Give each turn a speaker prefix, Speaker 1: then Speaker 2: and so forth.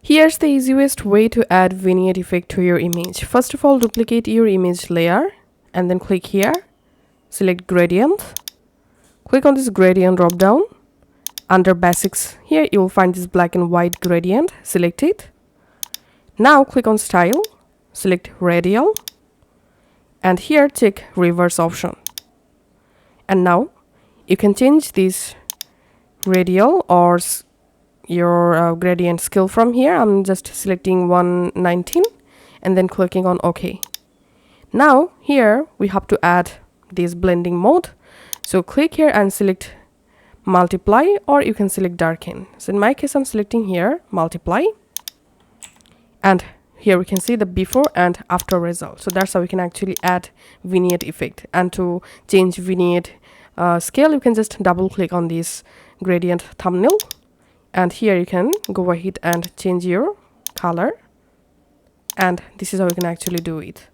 Speaker 1: Here's the easiest way to add vignette effect to your image. First of all, duplicate your image layer and then click here, select gradient, click on this gradient drop down. Under basics, here you will find this black and white gradient, select it. Now click on style, select radial, and here check reverse option. And now you can change this radial or your gradient scale from here. I'm just selecting 119 and then clicking on OK. Now here we have to add this blending mode. So click here and select multiply, or you can select darken. So in my case, I'm selecting here multiply, and here we can see the before and after result. So that's how we can actually add vignette effect. And to change vignette scale, you can just double click on this gradient thumbnail, and here you can go ahead and change your color, and this is how you can actually do it.